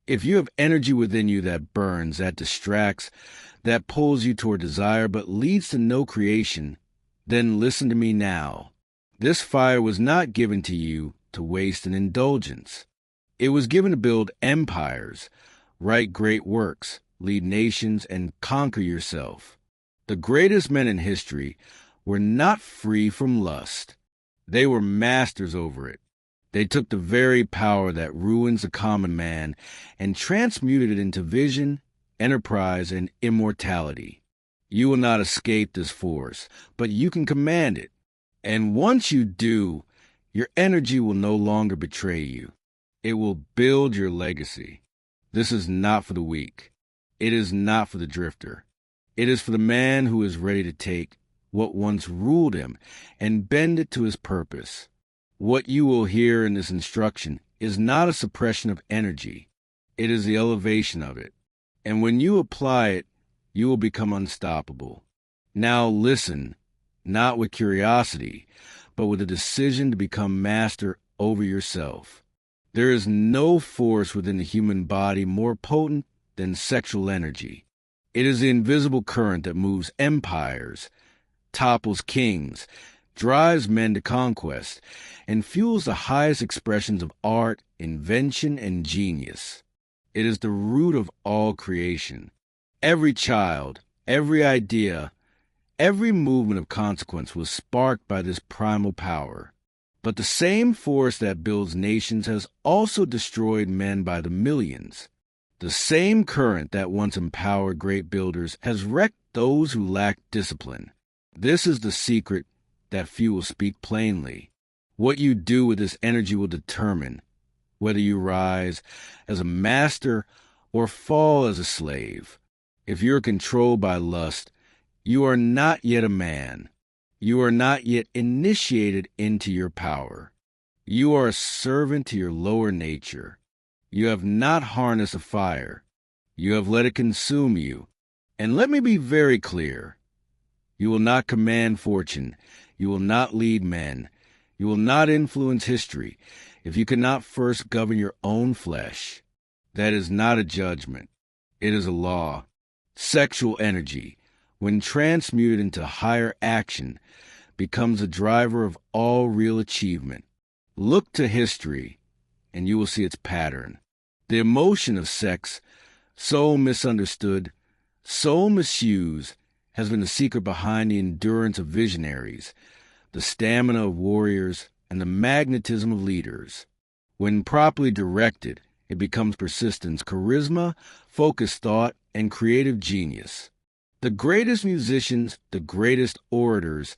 If you have energy within you that burns, that distracts, that pulls you toward desire but leads to no creation, then listen to me now. This fire was not given to you to waste in indulgence. It was given to build empires, write great works, lead nations, and conquer yourself. The greatest men in history were not free from lust. They were masters over it. They took the very power that ruins the common man and transmuted it into vision, enterprise, and immortality. You will not escape this force, but you can command it. And once you do, your energy will no longer betray you. It will build your legacy. This is not for the weak. It is not for the drifter. It is for the man who is ready to take what once ruled him and bend it to his purpose. What you will hear in this instruction is not a suppression of energy. It is the elevation of it. And when you apply it, you will become unstoppable. Now listen, not with curiosity, but with a decision to become master over yourself. There is no force within the human body more potent than sexual energy. It is the invisible current that moves empires, topples kings, drives men to conquest, and fuels the highest expressions of art, invention, and genius. It is the root of all creation. Every child, every idea, every movement of consequence was sparked by this primal power. But the same force that builds nations has also destroyed men by the millions. The same current that once empowered great builders has wrecked those who lack discipline. This is the secret that few will speak plainly. What you do with this energy will determine whether you rise as a master or fall as a slave. If you are controlled by lust, you are not yet a man. You are not yet initiated into your power. You are a servant to your lower nature. You have not harnessed a fire. You have let it consume you. And let me be very clear. You will not command fortune. You will not lead men. You will not influence history if you cannot first govern your own flesh. That is not a judgment. It is a law. Sexual energy, when transmuted into higher action, becomes a driver of all real achievement. Look to history, and you will see its pattern. The emotion of sex, so misunderstood, so misused, has been the secret behind the endurance of visionaries, the stamina of warriors, and the magnetism of leaders. When properly directed, it becomes persistence, charisma, focused thought, and creative genius. The greatest musicians, the greatest orators,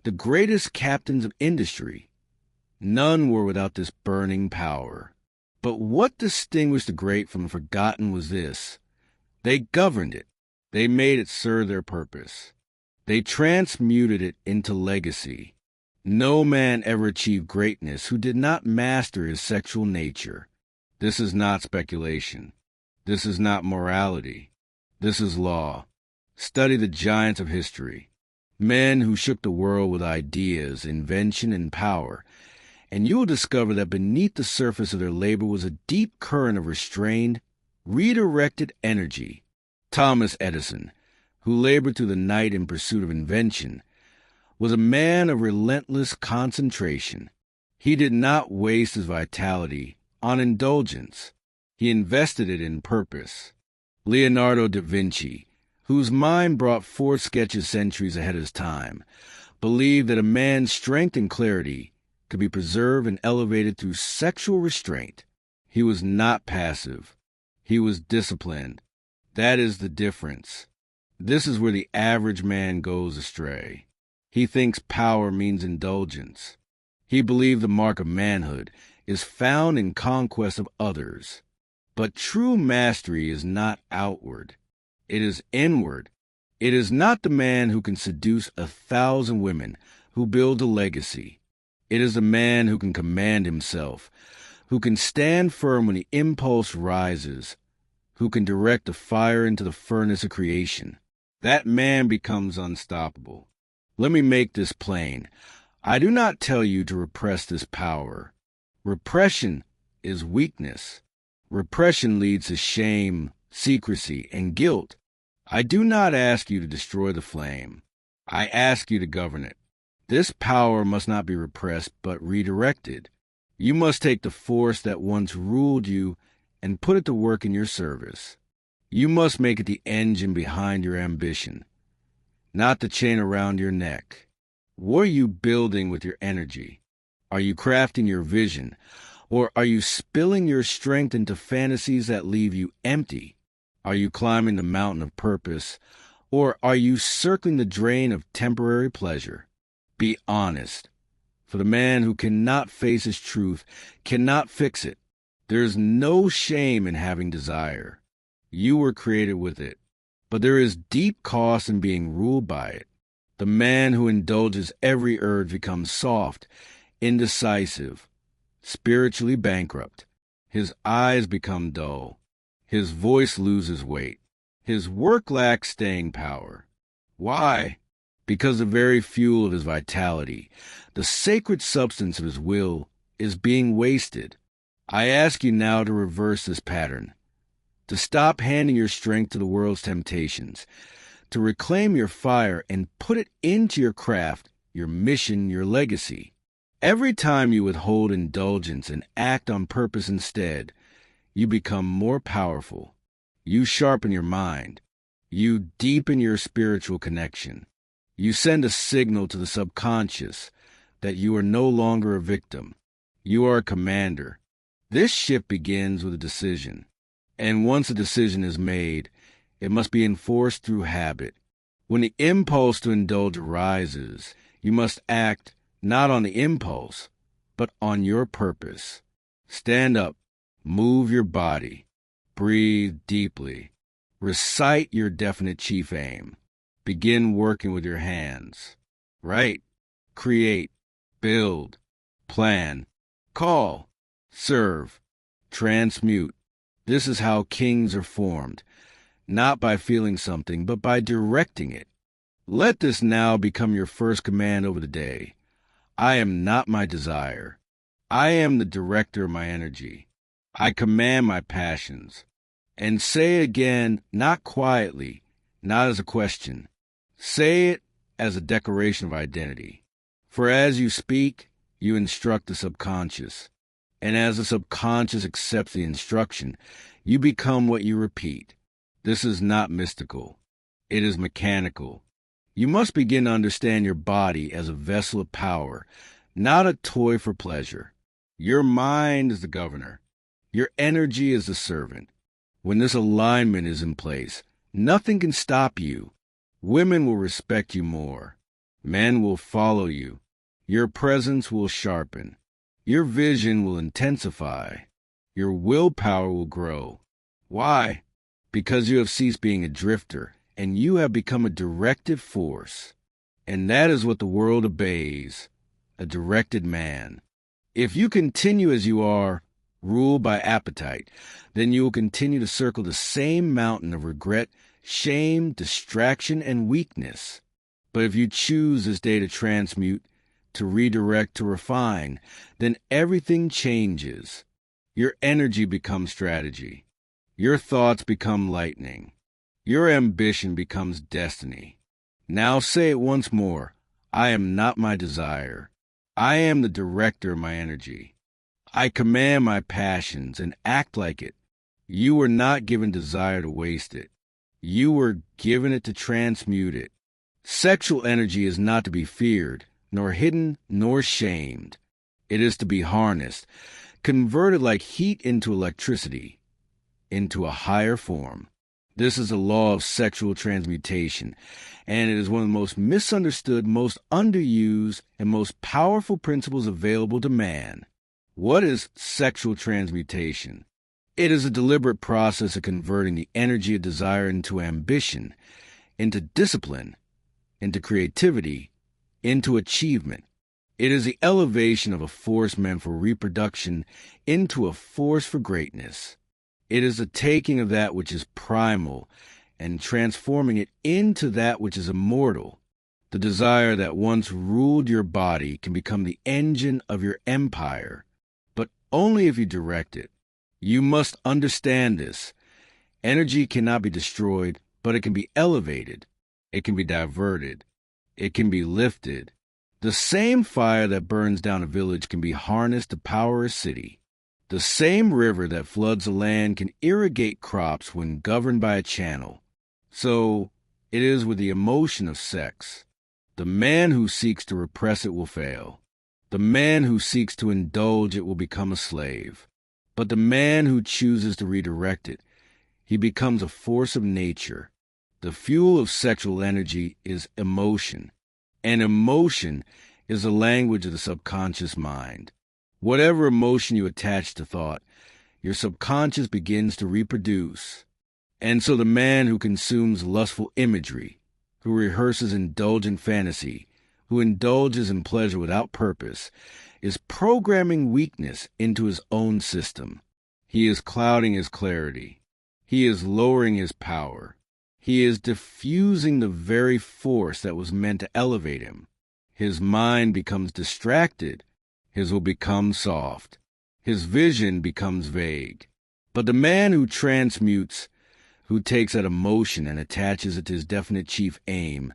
the greatest captains of industry, none were without this burning power. But what distinguished the great from the forgotten was this: they governed it. They made it serve their purpose. They transmuted it into legacy. No man ever achieved greatness who did not master his sexual nature. This is not speculation. This is not morality. This is law. Study the giants of history, men who shook the world with ideas, invention, and power, and you will discover that beneath the surface of their labor was a deep current of restrained, redirected energy. Thomas Edison, who labored through the night in pursuit of invention, was a man of relentless concentration. He did not waste his vitality on indulgence. He invested it in purpose. Leonardo da Vinci, whose mind brought forth sketches centuries ahead of his time, believed that a man's strength and clarity could be preserved and elevated through sexual restraint. He was not passive. He was disciplined. That is the difference. This is where the average man goes astray. He thinks power means indulgence. He believed the mark of manhood is found in conquest of others. But true mastery is not outward. It is inward. It is not the man who can seduce 1,000 women who build a legacy. It is the man who can command himself, who can stand firm when the impulse rises, who can direct the fire into the furnace of creation. That man becomes unstoppable. Let me make this plain. I do not tell you to repress this power. Repression is weakness. Repression leads to shame, secrecy, and guilt. I do not ask you to destroy the flame. I ask you to govern it. This power must not be repressed, but redirected. You must take the force that once ruled you and put it to work in your service. You must make it the engine behind your ambition, not the chain around your neck. What are you building with your energy? Are you crafting your vision, or are you spilling your strength into fantasies that leave you empty? Are you climbing the mountain of purpose, or are you circling the drain of temporary pleasure? Be honest, for the man who cannot face his truth cannot fix it. There is no shame in having desire. You were created with it, but there is deep cost in being ruled by it. The man who indulges every urge becomes soft, indecisive, spiritually bankrupt. His eyes become dull. His voice loses weight. His work lacks staying power. Why? Because the very fuel of his vitality, the sacred substance of his will, is being wasted. I ask you now to reverse this pattern, to stop handing your strength to the world's temptations, to reclaim your fire and put it into your craft, your mission, your legacy. Every time you withhold indulgence and act on purpose instead, you become more powerful. You sharpen your mind. You deepen your spiritual connection. You send a signal to the subconscious that you are no longer a victim. You are a commander. This shift begins with a decision. And once a decision is made, it must be enforced through habit. When the impulse to indulge arises, you must act not on the impulse, but on your purpose. Stand up, move your body, breathe deeply, recite your definite chief aim. Begin working with your hands. Write, create, build, plan, call, serve, transmute. This is how kings are formed, not by feeling something, but by directing it. Let this now become your first command over the day. I am not my desire. I am the director of my energy. I command my passions. And say it again, not quietly, not as a question. Say it as a declaration of identity. For as you speak, you instruct the subconscious. And as the subconscious accepts the instruction, you become what you repeat. This is not mystical. It is mechanical. You must begin to understand your body as a vessel of power, not a toy for pleasure. Your mind is the governor. Your energy is the servant. When this alignment is in place, nothing can stop you. Women will respect you more. Men will follow you. Your presence will sharpen. Your vision will intensify. Your willpower will grow. Why? Because you have ceased being a drifter, and you have become a directive force. And that is what the world obeys, a directed man. If you continue as you are, ruled by appetite, then you will continue to circle the same mountain of regret, shame, distraction, and weakness. But if you choose this day to transmute, to redirect, to refine, then everything changes. Your energy becomes strategy. Your thoughts become lightning. Your ambition becomes destiny. Now say it once more. I am not my desire. I am the director of my energy. I command my passions and act like it. You were not given desire to waste it. You were given it to transmute it. Sexual energy is not to be feared, nor hidden, nor shamed. It is to be harnessed, converted like heat into electricity, into a higher form. This is the law of sexual transmutation, and it is one of the most misunderstood, most underused, and most powerful principles available to man. What is sexual transmutation? It is a deliberate process of converting the energy of desire into ambition, into discipline, into creativity, into achievement. It is the elevation of a force meant for reproduction into a force for greatness. It is the taking of that which is primal and transforming it into that which is immortal. The desire that once ruled your body can become the engine of your empire, but only if you direct it. You must understand this. Energy cannot be destroyed, but it can be elevated. It can be diverted. It can be lifted. The same fire that burns down a village can be harnessed to power a city. The same river that floods a land can irrigate crops when governed by a channel. So it is with the emotion of sex. The man who seeks to repress it will fail. The man who seeks to indulge it will become a slave. But the man who chooses to redirect it, he becomes a force of nature. The fuel of sexual energy is emotion, and emotion is the language of the subconscious mind. Whatever emotion you attach to thought, your subconscious begins to reproduce. And so the man who consumes lustful imagery, who rehearses indulgent fantasy, who indulges in pleasure without purpose, is programming weakness into his own system. He is clouding his clarity. He is lowering his power. He is diffusing the very force that was meant to elevate him. His mind becomes distracted. His will become soft. His vision becomes vague. But the man who transmutes, who takes that emotion and attaches it to his definite chief aim,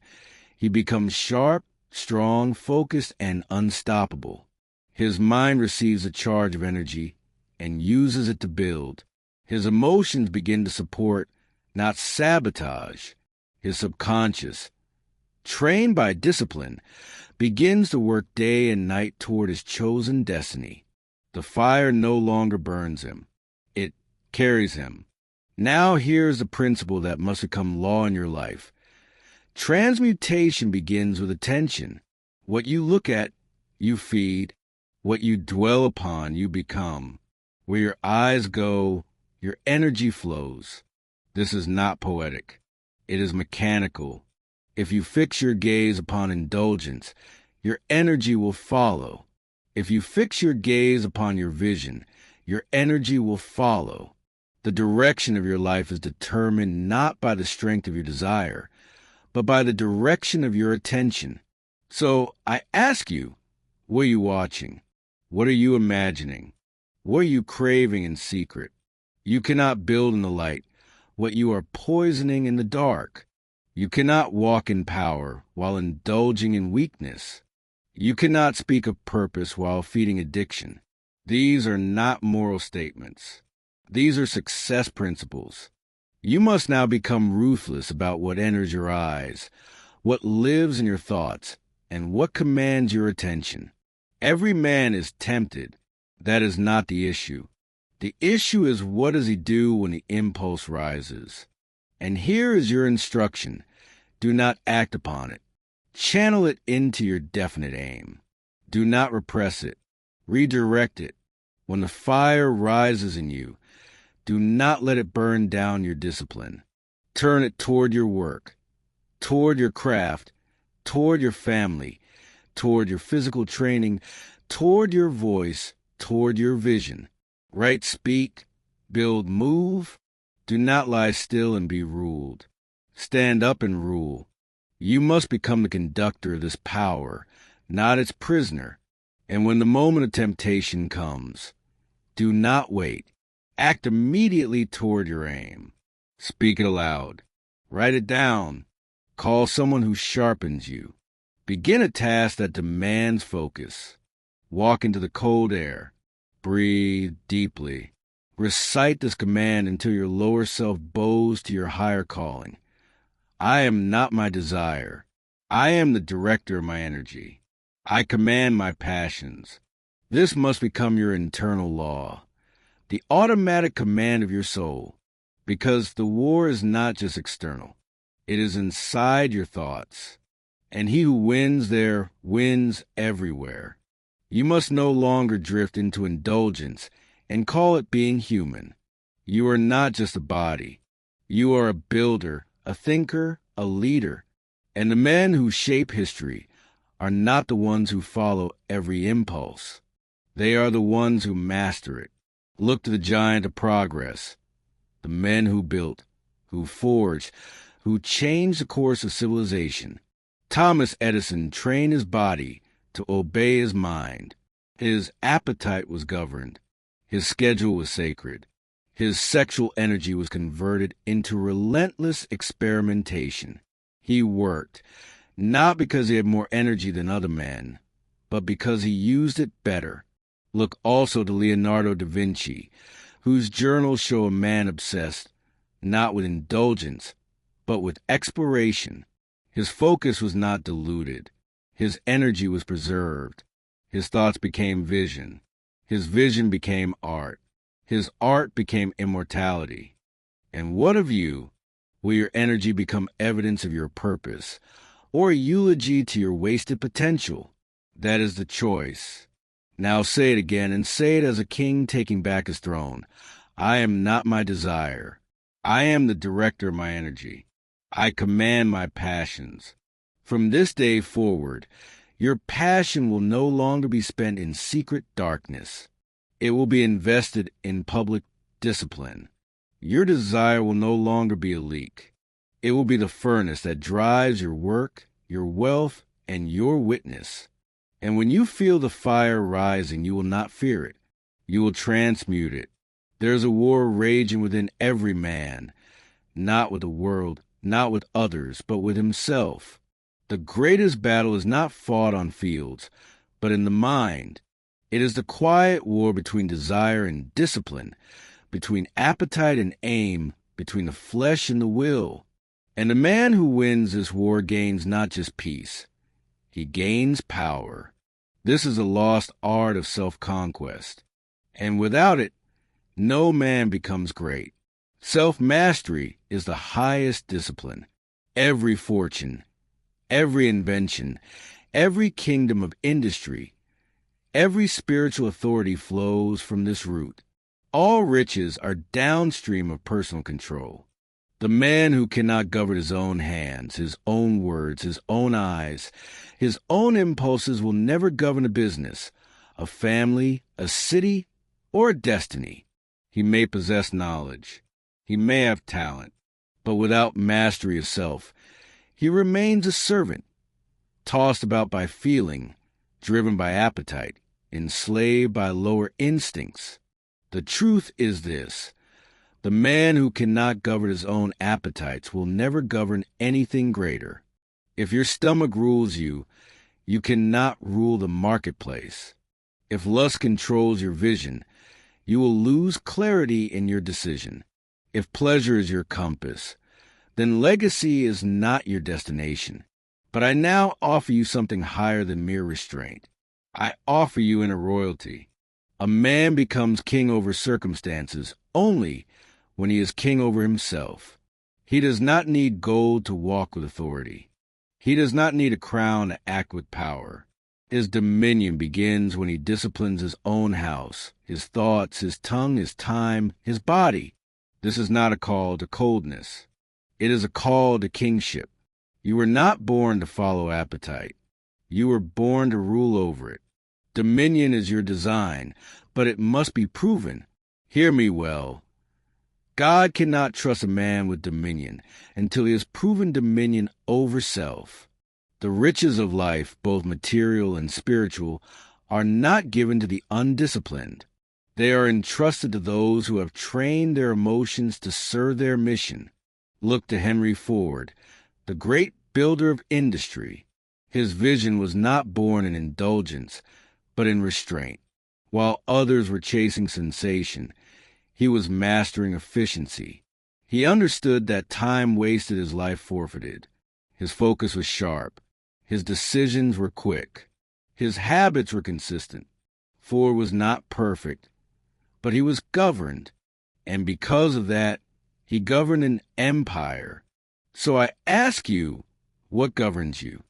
he becomes sharp, strong, focused, and unstoppable. His mind receives a charge of energy and uses it to build. His emotions begin to support, not sabotage. His subconscious, trained by discipline, begins to work day and night toward his chosen destiny. The fire no longer burns him. It carries him. Now here's the principle that must become law in your life. Transmutation begins with attention. What you look at, you feed. What you dwell upon, you become. Where your eyes go, your energy flows. This is not poetic. It is mechanical. If you fix your gaze upon indulgence, your energy will follow. If you fix your gaze upon your vision, your energy will follow. The direction of your life is determined not by the strength of your desire, but by the direction of your attention. So I ask you, what are you watching? What are you imagining? What are you craving in secret? You cannot build in the light what you are poisoning in the dark. You cannot walk in power while indulging in weakness. You cannot speak of purpose while feeding addiction. These are not moral statements. These are success principles. You must now become ruthless about what enters your eyes, what lives in your thoughts, and what commands your attention. Every man is tempted. That is not the issue. The issue is, what does he do when the impulse rises? And here is your instruction. Do not act upon it. Channel it into your definite aim. Do not repress it. Redirect it. When the fire rises in you, do not let it burn down your discipline. Turn it toward your work, toward your craft, toward your family, toward your physical training, toward your voice, toward your vision. Write, speak, build, move. Do not lie still and be ruled. Stand up and rule. You must become the conductor of this power, not its prisoner. And when the moment of temptation comes, do not wait. Act immediately toward your aim. Speak it aloud. Write it down. Call someone who sharpens you. Begin a task that demands focus. Walk into the cold air. Breathe deeply. Recite this command until your lower self bows to your higher calling. I am not my desire. I am the director of my energy. I command my passions. This must become your internal law, the automatic command of your soul, because the war is not just external. It is inside your thoughts. And he who wins there wins everywhere. You must no longer drift into indulgence and call it being human. You are not just a body. You are a builder, a thinker, a leader. And the men who shape history are not the ones who follow every impulse. They are the ones who master it. Look to the giant of progress, the men who built, who forged, who changed the course of civilization. Thomas Edison trained his body to obey his mind. His appetite was governed. His schedule was sacred. His sexual energy was converted into relentless experimentation. He worked, not because he had more energy than other men, but because he used it better. Look also to Leonardo da Vinci, whose journals show a man obsessed, not with indulgence, but with exploration. His focus was not diluted. His energy was preserved. His thoughts became vision. His vision became art. His art became immortality. And what of you? Will your energy become evidence of your purpose, or a eulogy to your wasted potential? That is the choice. Now say it again, and say it as a king taking back his throne. I am not my desire. I am the director of my energy. I command my passions. From this day forward, your passion will no longer be spent in secret darkness. It will be invested in public discipline. Your desire will no longer be a leak. It will be the furnace that drives your work, your wealth, and your witness. And when you feel the fire rising, you will not fear it. You will transmute it. There is a war raging within every man, not with the world, not with others, but with himself. The greatest battle is not fought on fields, but in the mind. It is the quiet war between desire and discipline, between appetite and aim, between the flesh and the will. And the man who wins this war gains not just peace. He gains power. This is a lost art of self-conquest. And without it, no man becomes great. Self-mastery is the highest discipline. Every fortune, every invention, every kingdom of industry, every spiritual authority flows from this root. All riches are downstream of personal control. The man who cannot govern his own hands, his own words, his own eyes, his own impulses will never govern a business, a family, a city, or a destiny. He may possess knowledge. He may have talent, but without mastery of self, he remains a servant, tossed about by feeling, driven by appetite, enslaved by lower instincts. The truth is this: the man who cannot govern his own appetites will never govern anything greater. If your stomach rules you, you cannot rule the marketplace. If lust controls your vision, you will lose clarity in your decision. If pleasure is your compass, then legacy is not your destination. But I now offer you something higher than mere restraint. I offer you inner royalty. A man becomes king over circumstances only when he is king over himself. He does not need gold to walk with authority. He does not need a crown to act with power. His dominion begins when he disciplines his own house, his thoughts, his tongue, his time, his body. This is not a call to coldness. It is a call to kingship. You were not born to follow appetite. You were born to rule over it. Dominion is your design, but it must be proven. Hear me well. God cannot trust a man with dominion until he has proven dominion over self. The riches of life, both material and spiritual, are not given to the undisciplined. They are entrusted to those who have trained their emotions to serve their mission. Look to Henry Ford, the great builder of industry. His vision was not born in indulgence, but in restraint. While others were chasing sensation, he was mastering efficiency. He understood that time wasted is life forfeited. His focus was sharp. His decisions were quick. His habits were consistent. Ford was not perfect, but he was governed. And because of that, he governed an empire. So I ask you, what governs you?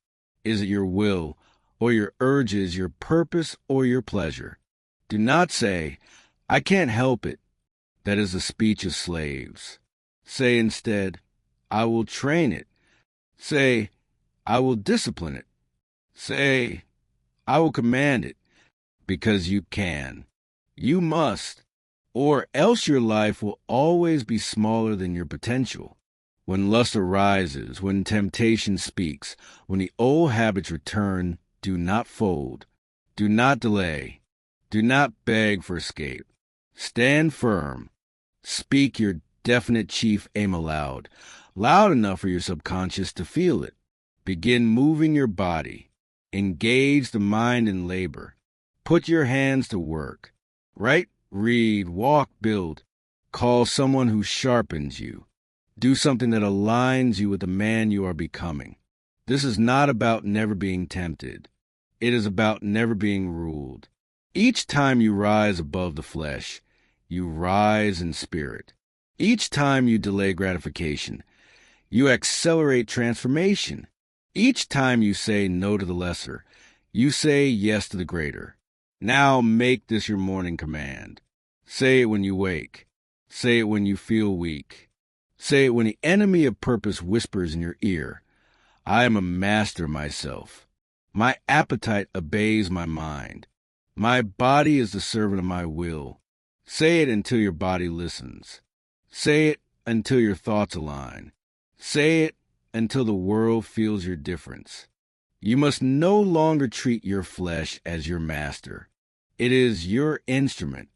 Is it your will, or your urges, your purpose, or your pleasure? Do not say, I can't help it. That is the speech of slaves. Say instead, I will train it. Say, I will discipline it. Say, I will command it, because you can. You must, or else your life will always be smaller than your potential. When lust arises, when temptation speaks, when the old habits return, do not fold. Do not delay. Do not beg for escape. Stand firm. Speak your definite chief aim aloud, loud enough for your subconscious to feel it. Begin moving your body. Engage the mind in labor. Put your hands to work. Write, read, walk, build. Call someone who sharpens you. Do something that aligns you with the man you are becoming. This is not about never being tempted. It is about never being ruled. Each time you rise above the flesh, you rise in spirit. Each time you delay gratification, you accelerate transformation. Each time you say no to the lesser, you say yes to the greater. Now make this your morning command. Say it when you wake. Say it when you feel weak. Say it when the enemy of purpose whispers in your ear. I am a master myself. My appetite obeys my mind. My body is the servant of my will. Say it until your body listens. Say it until your thoughts align. Say it until the world feels your difference. You must no longer treat your flesh as your master. It is your instrument.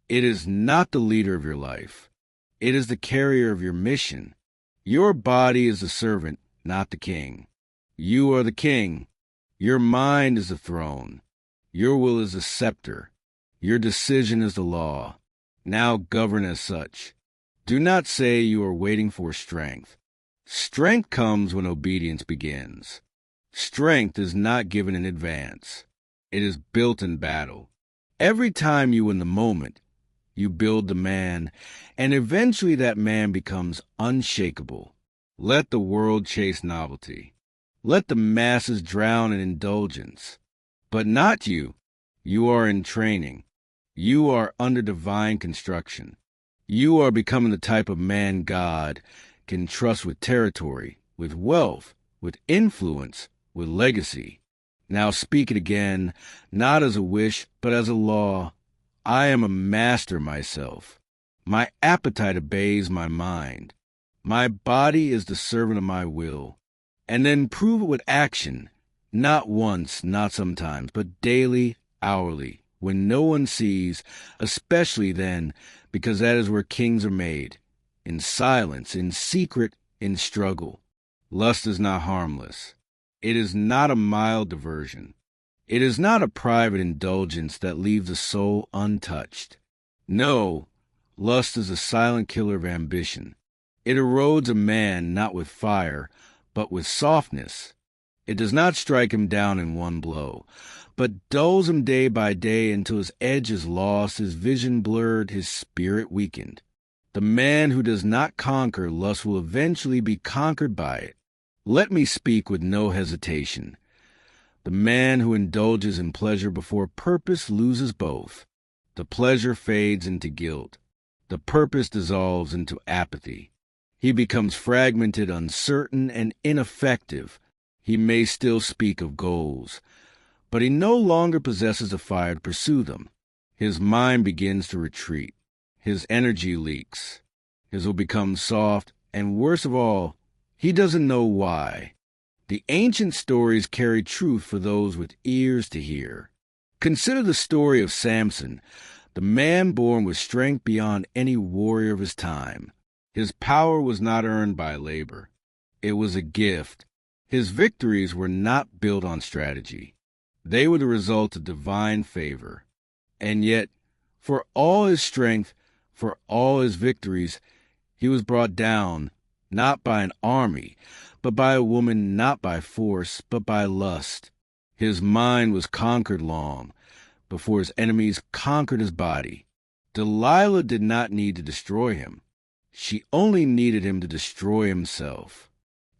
It is not the leader of your life. It is the carrier of your mission. Your body is the servant, not the king. You are the king. Your mind is the throne. Your will is the scepter. Your decision is the law. Now govern as such. Do not say you are waiting for strength. Strength comes when obedience begins. Strength is not given in advance. It is built in battle. Every time you win the moment, you build the man, and eventually that man becomes unshakable. Let the world chase novelty. Let the masses drown in indulgence. But not you. You are in training. You are under divine construction. You are becoming the type of man God can trust with territory, with wealth, with influence, with legacy. Now speak it again, not as a wish, but as a law. I am a master myself. My appetite obeys my mind. My body is the servant of my will. And then prove it with action, not once, not sometimes, but daily, hourly, when no one sees, especially then, because that is where kings are made, in silence, in secret, in struggle. Lust is not harmless. It is not a mild diversion. It is not a private indulgence that leaves the soul untouched. No, lust is a silent killer of ambition. It erodes a man not with fire, but with softness. It does not strike him down in one blow, but dulls him day by day until his edge is lost, his vision blurred, his spirit weakened. The man who does not conquer lust will eventually be conquered by it. Let me speak with no hesitation. The man who indulges in pleasure before purpose loses both. The pleasure fades into guilt. The purpose dissolves into apathy. He becomes fragmented, uncertain, and ineffective. He may still speak of goals, but he no longer possesses the fire to pursue them. His mind begins to retreat. His energy leaks. His will become soft, and worst of all, he doesn't know why. The ancient stories carry truth for those with ears to hear. Consider the story of Samson, the man born with strength beyond any warrior of his time. His power was not earned by labor. It was a gift. His victories were not built on strategy. They were the result of divine favor. And yet, for all his strength, for all his victories, he was brought down, not by an army, but by a woman, not by force, but by lust. His mind was conquered long, before his enemies conquered his body. Delilah did not need to destroy him. She only needed him to destroy himself.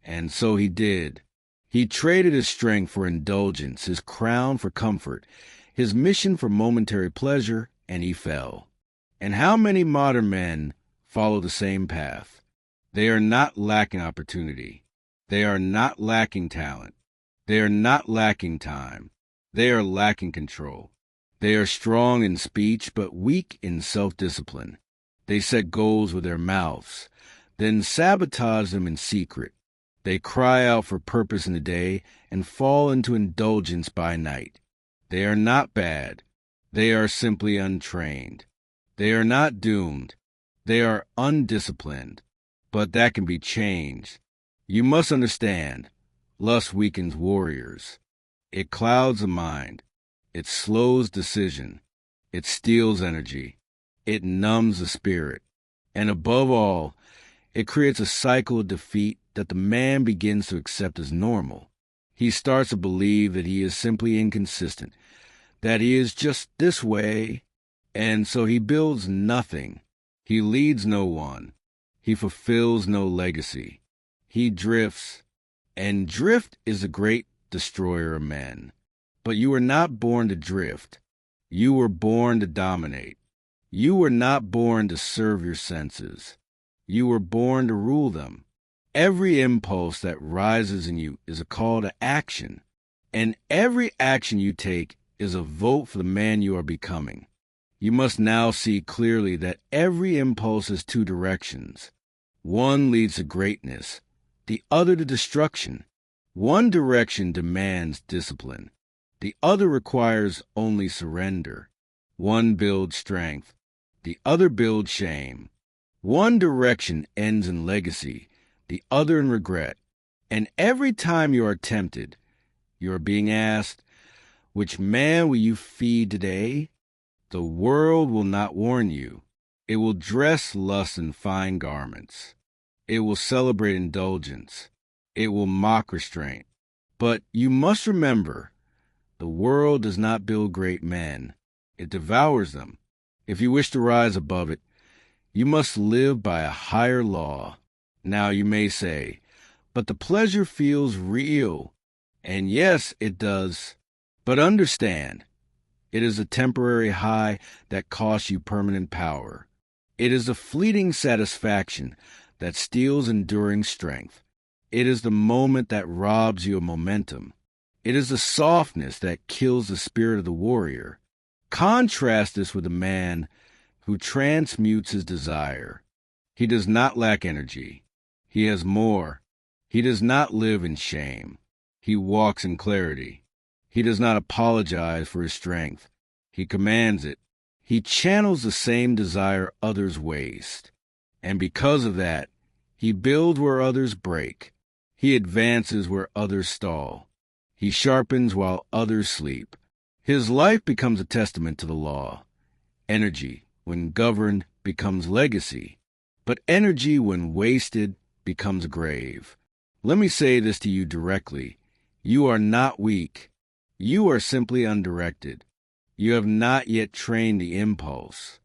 And so he did. He traded his strength for indulgence, his crown for comfort, his mission for momentary pleasure, and he fell. And how many modern men follow the same path? They are not lacking opportunity. They are not lacking talent. They are not lacking time. They are lacking control. They are strong in speech, but weak in self-discipline. They set goals with their mouths, then sabotage them in secret. They cry out for purpose in the day and fall into indulgence by night. They are not bad. They are simply untrained. They are not doomed. They are undisciplined, but that can be changed. You must understand, lust weakens warriors. It clouds the mind. It slows decision. It steals energy. It numbs the spirit. And above all, it creates a cycle of defeat that the man begins to accept as normal. He starts to believe that he is simply inconsistent, that he is just this way, and so he builds nothing. He leads no one. He fulfills no legacy. He drifts, and drift is the great destroyer of men. But you were not born to drift. You were born to dominate. You were not born to serve your senses. You were born to rule them. Every impulse that rises in you is a call to action, and every action you take is a vote for the man you are becoming. You must now see clearly that every impulse has two directions. One leads to greatness, the other to destruction. One direction demands discipline. The other requires only surrender. One builds strength. The other builds shame. One direction ends in legacy, the other in regret. And every time you are tempted, you are being asked, which man will you feed today? The world will not warn you. It will dress lust in fine garments. It will celebrate indulgence. It will mock restraint. But you must remember, the world does not build great men. It devours them. If you wish to rise above it, you must live by a higher law. Now you may say, but the pleasure feels real. And yes, it does. But understand, it is a temporary high that costs you permanent power. It is a fleeting satisfaction that steals enduring strength. It is the moment that robs you of momentum. It is the softness that kills the spirit of the warrior. Contrast this with a man who transmutes his desire. He does not lack energy. He has more. He does not live in shame. He walks in clarity. He does not apologize for his strength. He commands it. He channels the same desire others waste. And because of that, he builds where others break. He advances where others stall. He sharpens while others sleep. His life becomes a testament to the law. Energy, when governed, becomes legacy. But energy, when wasted, becomes a grave. Let me say this to you directly. You are not weak. You are simply undirected. You have not yet trained the impulse.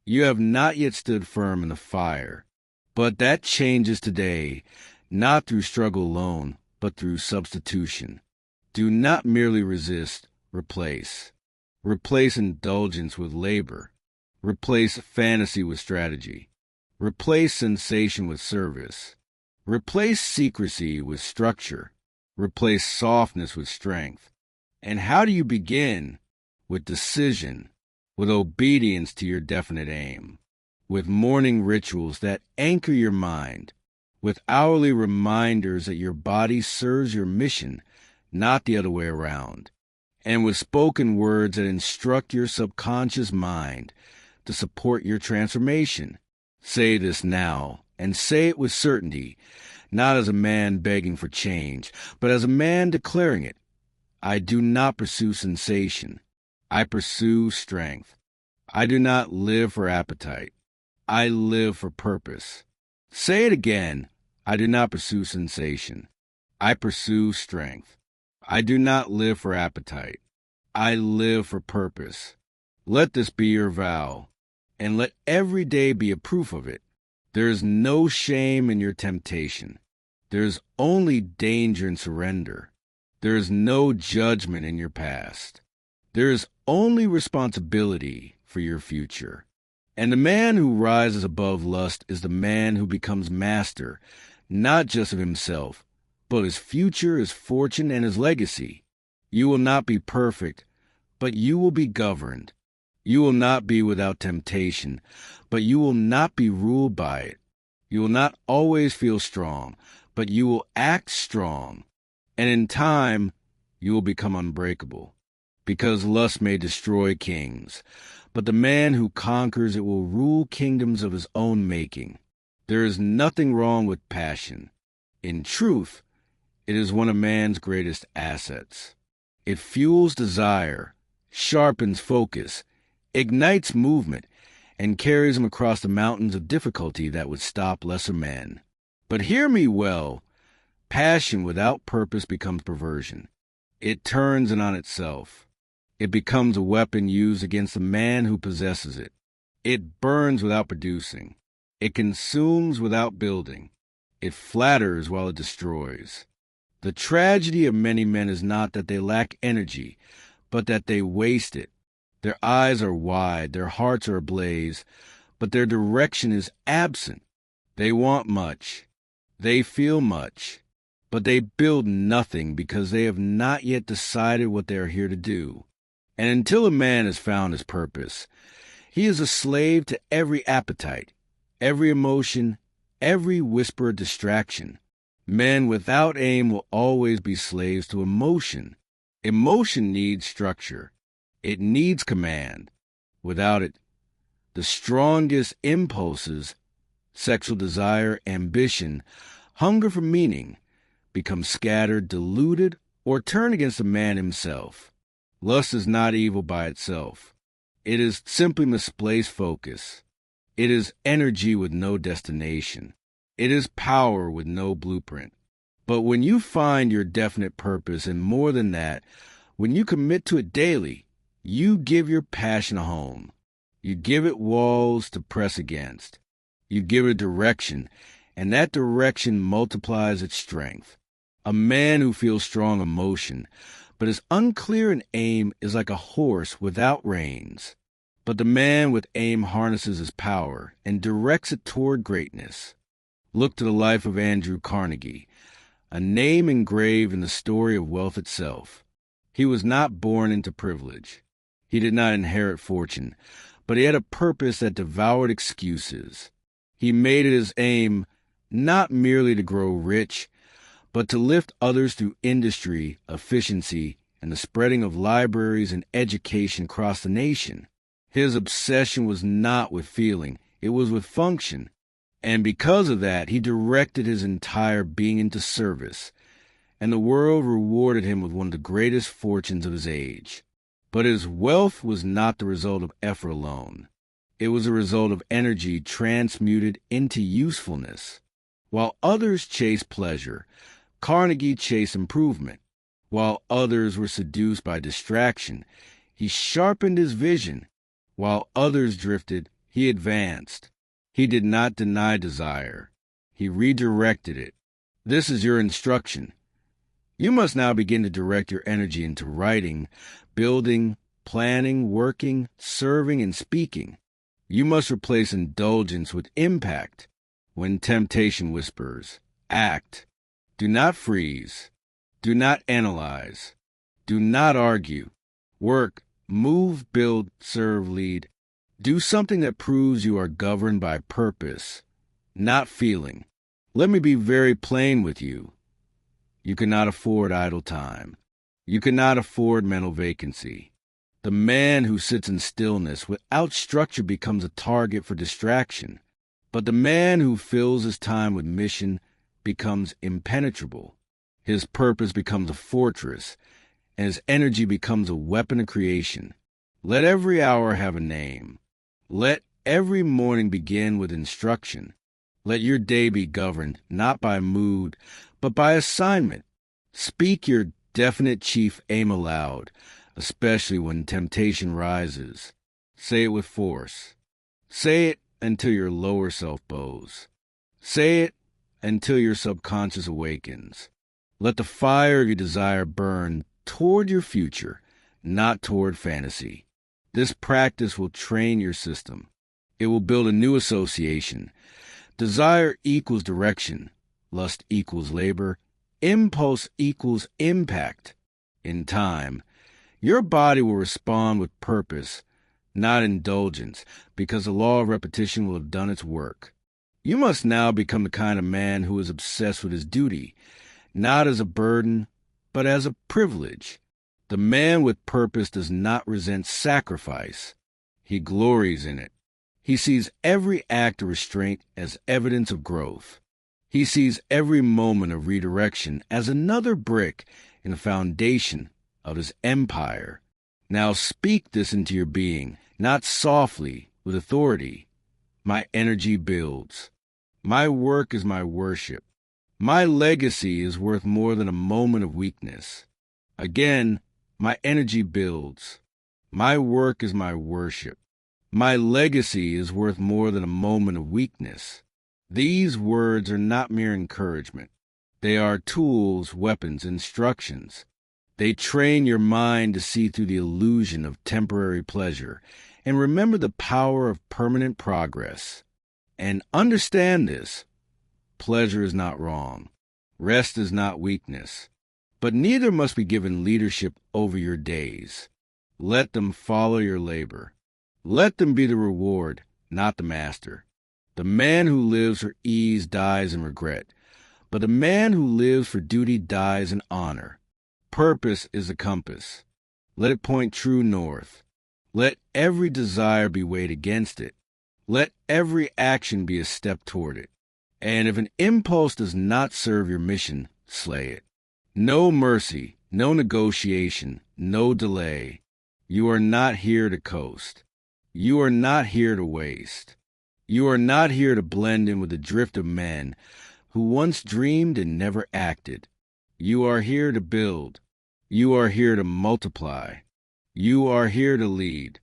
You have not yet stood firm in the fire. But that changes today, not through struggle alone, but through substitution. Do not merely resist, replace. Replace indulgence with labor. Replace fantasy with strategy. Replace sensation with service. Replace secrecy with structure. Replace softness with strength. And how do you begin? With decision, with obedience to your definite aim, with morning rituals that anchor your mind, with hourly reminders that your body serves your mission, not the other way around, and with spoken words that instruct your subconscious mind to support your transformation. Say this now, and say it with certainty, not as a man begging for change, but as a man declaring it. I do not pursue sensation. I pursue strength. I do not live for appetite. I live for purpose. Say it again. I do not pursue sensation. I pursue strength. I do not live for appetite. I live for purpose. Let this be your vow, and let every day be a proof of it. There is no shame in your temptation. There is only danger in surrender. There is no judgment in your past. There is only responsibility for your future. And the man who rises above lust is the man who becomes master, not just of himself, but his future, his fortune, and his legacy. You will not be perfect, but you will be governed. You will not be without temptation, but you will not be ruled by it. You will not always feel strong, but you will act strong. And in time, you will become unbreakable. because lust may destroy kings, but the man who conquers it will rule kingdoms of his own making. There is nothing wrong with passion. In truth, it is one of man's greatest assets. It fuels desire, sharpens focus, ignites movement, and carries him across the mountains of difficulty that would stop lesser men. But hear me well, passion without purpose becomes perversion. It turns in on itself. It becomes a weapon used against the man who possesses it. It burns without producing. It consumes without building. It flatters while it destroys. The tragedy of many men is not that they lack energy, but that they waste it. Their eyes are wide, their hearts are ablaze, but their direction is absent. They want much. They feel much. But they build nothing because they have not yet decided what they are here to do. And until a man has found his purpose, he is a slave to every appetite, every emotion, every whisper of distraction. Men without aim will always be slaves to emotion. Emotion needs structure. It needs command. Without it, the strongest impulses, sexual desire, ambition, hunger for meaning, become scattered, diluted, or turn against the man himself. Lust is not evil by itself. It is simply misplaced focus. It is energy with no destination. It is power with no blueprint. But when you find your definite purpose, and more than that, when you commit to it daily, you give your passion a home. You give it walls to press against. You give it direction, and that direction multiplies its strength. A man who feels strong emotion, but is unclear in aim, is like a horse without reins. But the man with aim harnesses his power and directs it toward greatness. Look to the life of Andrew Carnegie, a name engraved in the story of wealth itself. He was not born into privilege. He did not inherit fortune, but he had a purpose that devoured excuses. He made it his aim not merely to grow rich, but to lift others through industry, efficiency, and the spreading of libraries and education across the nation. His obsession was not with feeling, it was with function. And because of that, he directed his entire being into service, and the world rewarded him with one of the greatest fortunes of his age. But his wealth was not the result of effort alone. It was a result of energy transmuted into usefulness. While others chased pleasure, Carnegie chased improvement. While others were seduced by distraction, he sharpened his vision. While others drifted, he advanced. He did not deny desire. He redirected it. This is your instruction. You must now begin to direct your energy into writing, building, planning, working, serving, and speaking. You must replace indulgence with impact. When temptation whispers, act. Do not freeze. Do not analyze. Do not argue. Work, move, build, serve, lead. Do something that proves you are governed by purpose, not feeling. Let me be very plain with you. You cannot afford idle time. You cannot afford mental vacancy. The man who sits in stillness without structure becomes a target for distraction. But the man who fills his time with mission becomes impenetrable. His purpose becomes a fortress, and his energy becomes a weapon of creation. Let every hour have a name. Let every morning begin with instruction. Let your day be governed not by mood, but by assignment. Speak your definite chief aim aloud, especially when temptation rises. Say it with force. Say it until your lower self bows. Say it until your subconscious awakens. Let the fire of your desire burn toward your future, not toward fantasy. This practice will train your system. It will build a new association. Desire equals direction. Lust equals labor. Impulse equals impact. In time, your body will respond with purpose, not indulgence, because the law of repetition will have done its work. You must now become the kind of man who is obsessed with his duty, not as a burden, but as a privilege. The man with purpose does not resent sacrifice. He glories in it. He sees every act of restraint as evidence of growth. He sees every moment of redirection as another brick in the foundation of his empire. Now speak this into your being, not softly, with authority. My energy builds. My work is my worship. My legacy is worth more than a moment of weakness. Again, my energy builds. My work is my worship. My legacy is worth more than a moment of weakness. These words are not mere encouragement. They are tools, weapons, instructions. They train your mind to see through the illusion of temporary pleasure and remember the power of permanent progress. And understand this. Pleasure is not wrong. Rest is not weakness. But neither must be given leadership over your days. Let them follow your labor. Let them be the reward, not the master. The man who lives for ease dies in regret, but the man who lives for duty dies in honor. Purpose is the compass. Let it point true north. Let every desire be weighed against it. Let every action be a step toward it. And if an impulse does not serve your mission, slay it. No mercy, no negotiation, no delay. You are not here to coast. You are not here to waste. You are not here to blend in with the drift of men who once dreamed and never acted. You are here to build. You are here to multiply. You are here to lead.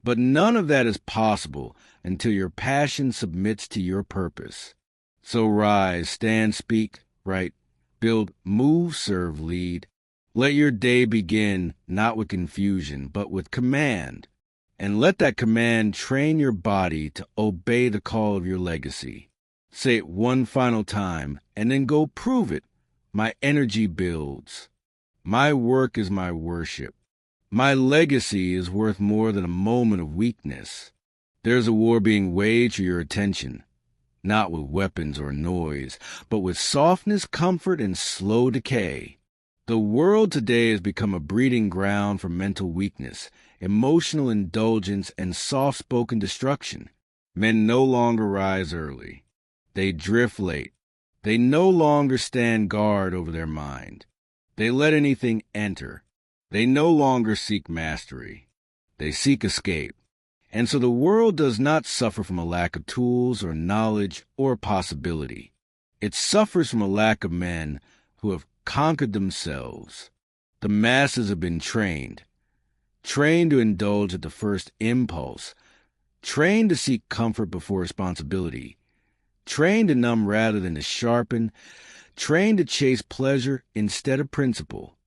But none of that is possible until your passion submits to your purpose. So rise, stand, speak, write, build, move, serve, lead. Let your day begin not with confusion, but with command. And let that command train your body to obey the call of your legacy. Say it one final time, and then go prove it. My energy builds. My work is my worship. My legacy is worth more than a moment of weakness. There's a war being waged for your attention, not with weapons or noise, but with softness, comfort, and slow decay. The world today has become a breeding ground for mental weakness, emotional indulgence, and soft-spoken destruction. Men no longer rise early. They drift late. They no longer stand guard over their mind. They let anything enter. They no longer seek mastery. They seek escape. And so the world does not suffer from a lack of tools or knowledge or possibility. It suffers from a lack of men who have conquered themselves. The masses have been trained to indulge at the first impulse, trained to seek comfort before responsibility, trained to numb rather than to sharpen, trained to chase pleasure instead of principle.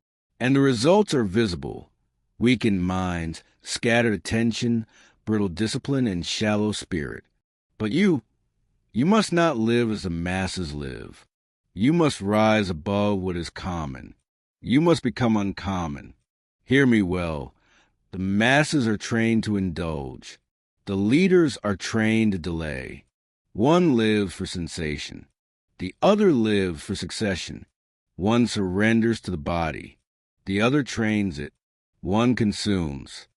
And the results are visible: weakened minds, scattered attention, brittle discipline, and shallow spirit. But you must not live as the masses live. You must rise above what is common. You must become uncommon. Hear me well. The masses are trained to indulge. The leaders are trained to delay. One lives for sensation. The other lives for succession. One surrenders to the body. The other trains it. One consumes.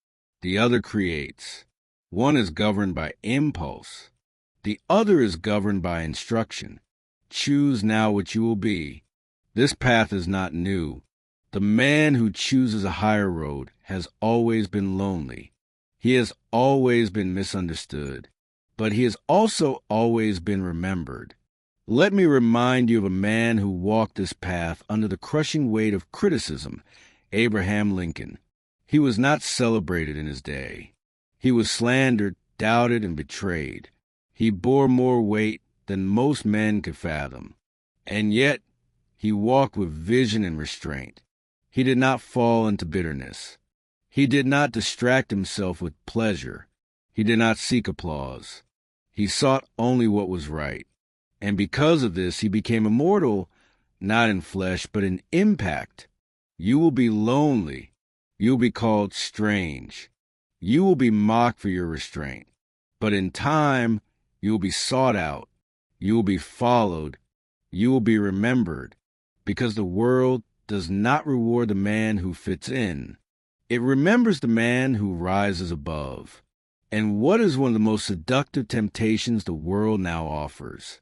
The other creates. One is governed by impulse. The other is governed by instruction. Choose now what you will be. This path is not new. The man who chooses a higher road has always been lonely. He has always been misunderstood. But he has also always been remembered. Let me remind you of a man who walked this path under the crushing weight of criticism, Abraham Lincoln. He was not celebrated in his day. He was slandered, doubted, and betrayed. He bore more weight than most men could fathom. And yet, he walked with vision and restraint. He did not fall into bitterness. He did not distract himself with pleasure. He did not seek applause. He sought only what was right. And because of this, he became immortal, not in flesh, but in impact. You will be lonely. You will be called strange. You will be mocked for your restraint. But in time, you will be sought out. You will be followed. You will be remembered. Because the world does not reward the man who fits in. It remembers the man who rises above. And what is one of the most seductive temptations the world now offers?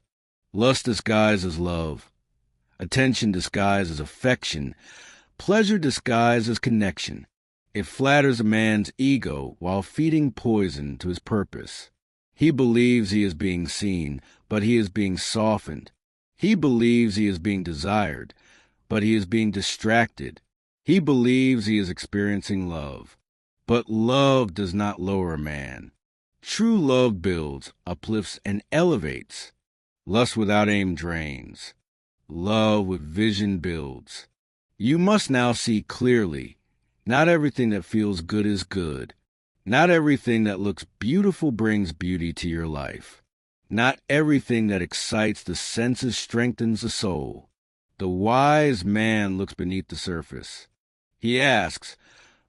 Lust disguised as love, attention disguised as affection, pleasure disguised as connection. It flatters a man's ego while feeding poison to his purpose. He believes he is being seen, but he is being softened. He believes he is being desired, but he is being distracted. He believes he is experiencing love. But love does not lower a man. True love builds, uplifts, and elevates. Lust without aim drains. Love with vision builds. You must now see clearly. Not everything that feels good is good. Not everything that looks beautiful brings beauty to your life. Not everything that excites the senses strengthens the soul. The wise man looks beneath the surface. He asks,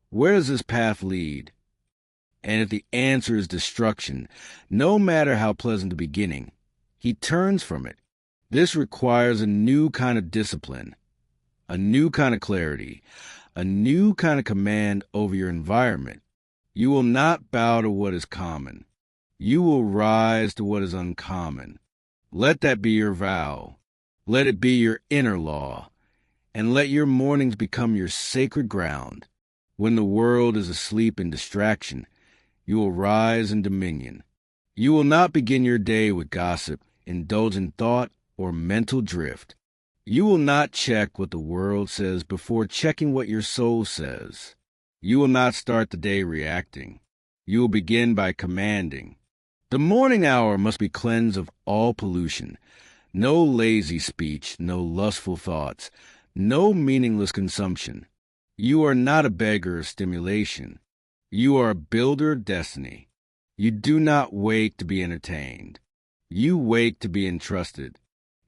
where does this path lead? And if the answer is destruction, no matter how pleasant the beginning, he turns from it. This requires a new kind of discipline, a new kind of clarity, a new kind of command over your environment. You will not bow to what is common. You will rise to what is uncommon. Let that be your vow. Let it be your inner law. And let your mornings become your sacred ground. When the world is asleep in distraction, you will rise in dominion. You will not begin your day with gossip, indulgent thought, or mental drift. You will not check what the world says before checking what your soul says. You will not start the day reacting. You will begin by commanding. The morning hour must be cleansed of all pollution. No lazy speech, no lustful thoughts, no meaningless consumption. You are not a beggar of stimulation. You are a builder of destiny. You do not wake to be entertained. You wake to be entrusted.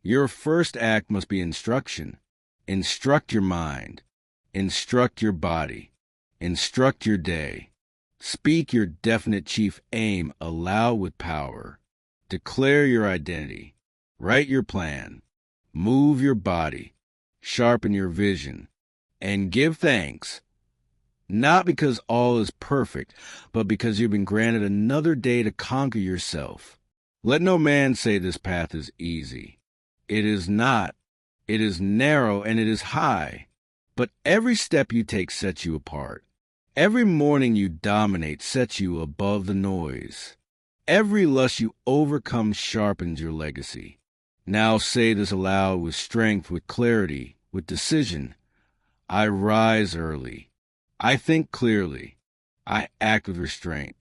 Your first act must be instruction. Instruct your mind. Instruct your body. Instruct your day. Speak your definite chief aim aloud with power. Declare your identity. Write your plan. Move your body. Sharpen your vision. And give thanks. Not because all is perfect, but because you've been granted another day to conquer yourself. Let no man say this path is easy. It is not. It is narrow and it is high. But every step you take sets you apart. Every morning you dominate sets you above the noise. Every lust you overcome sharpens your legacy. Now say this aloud with strength, with clarity, with decision. I rise early. I think clearly. I act with restraint.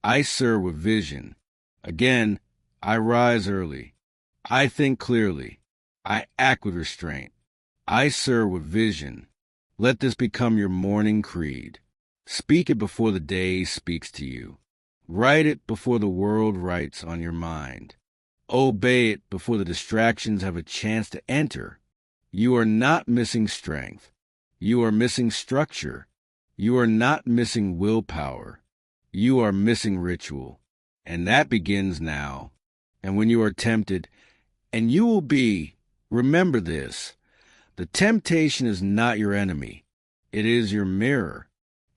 I serve with vision. Again, I rise early. I think clearly. I act with restraint. I serve with vision. Let this become your morning creed. Speak it before the day speaks to you. Write it before the world writes on your mind. Obey it before the distractions have a chance to enter. You are not missing strength. You are missing structure. You are not missing willpower. You are missing ritual. And that begins now. And when you are tempted, and you will be, remember this, the temptation is not your enemy. It is your mirror.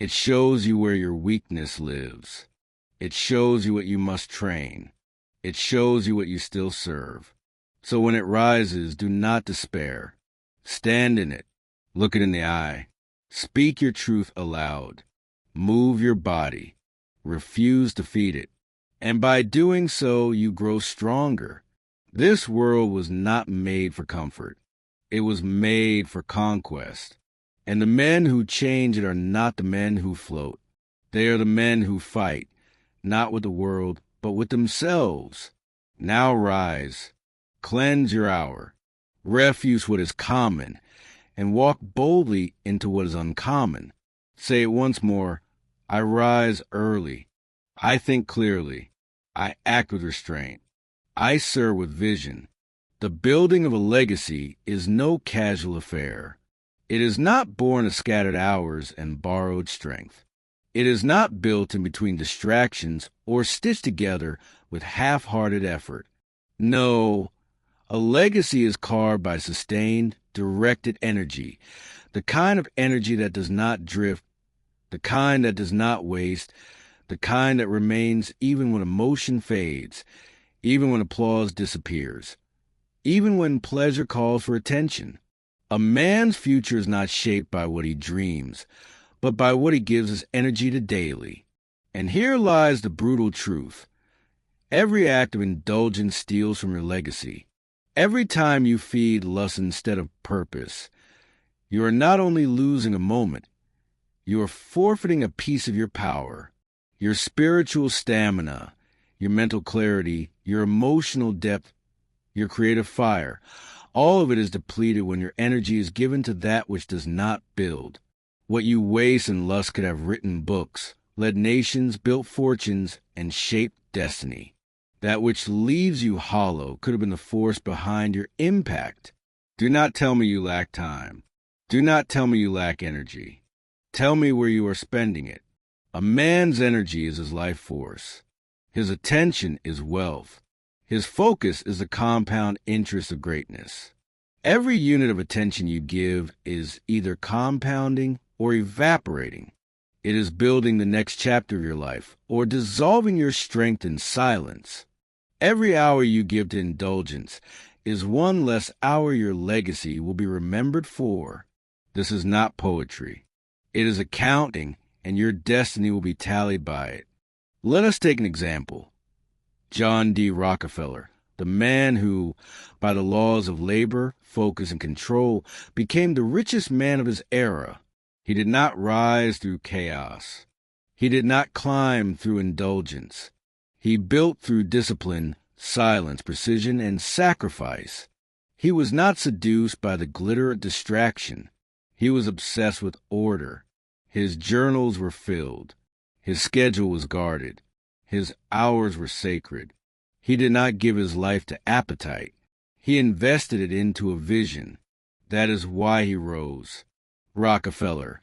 It shows you where your weakness lives. It shows you what you must train. It shows you what you still serve. So when it rises, do not despair. Stand in it. Look it in the eye. Speak your truth aloud. Move your body. Refuse to feed it. And by doing so, you grow stronger. This world was not made for comfort. It was made for conquest. And the men who change it are not the men who float. They are the men who fight, not with the world, but with themselves. Now rise. Cleanse your hour. Refuse what is common, and walk boldly into what is uncommon. Say it once more. I rise early. I think clearly. I act with restraint. I serve with vision. The building of a legacy is no casual affair. It is not born of scattered hours and borrowed strength. It is not built in between distractions or stitched together with half-hearted effort. No, a legacy is carved by sustained, directed energy, the kind of energy that does not drift, the kind that does not waste, the kind that remains even when emotion fades, even when applause disappears, even when pleasure calls for attention. A man's future is not shaped by what he dreams, but by what he gives his energy to daily. And here lies the brutal truth. Every act of indulgence steals from your legacy. Every time you feed lust instead of purpose, you are not only losing a moment, you are forfeiting a piece of your power, your spiritual stamina, your mental clarity, your emotional depth, your creative fire. All of it is depleted when your energy is given to that which does not build. What you waste in lust could have written books, led nations, built fortunes, and shaped destiny. That which leaves you hollow could have been the force behind your impact. Do not tell me you lack time. Do not tell me you lack energy. Tell me where you are spending it. A man's energy is his life force. His attention is wealth. His focus is the compound interest of greatness. Every unit of attention you give is either compounding or evaporating. It is building the next chapter of your life or dissolving your strength in silence. Every hour you give to indulgence is one less hour your legacy will be remembered for. This is not poetry. It is accounting, and your destiny will be tallied by it. Let us take an example. John D. Rockefeller, the man who, by the laws of labor, focus, and control, became the richest man of his era. He did not rise through chaos. He did not climb through indulgence. He built through discipline, silence, precision, and sacrifice. He was not seduced by the glitter of distraction. He was obsessed with order. His journals were filled. His schedule was guarded. His hours were sacred. He did not give his life to appetite. He invested it into a vision. That is why he rose. Rockefeller,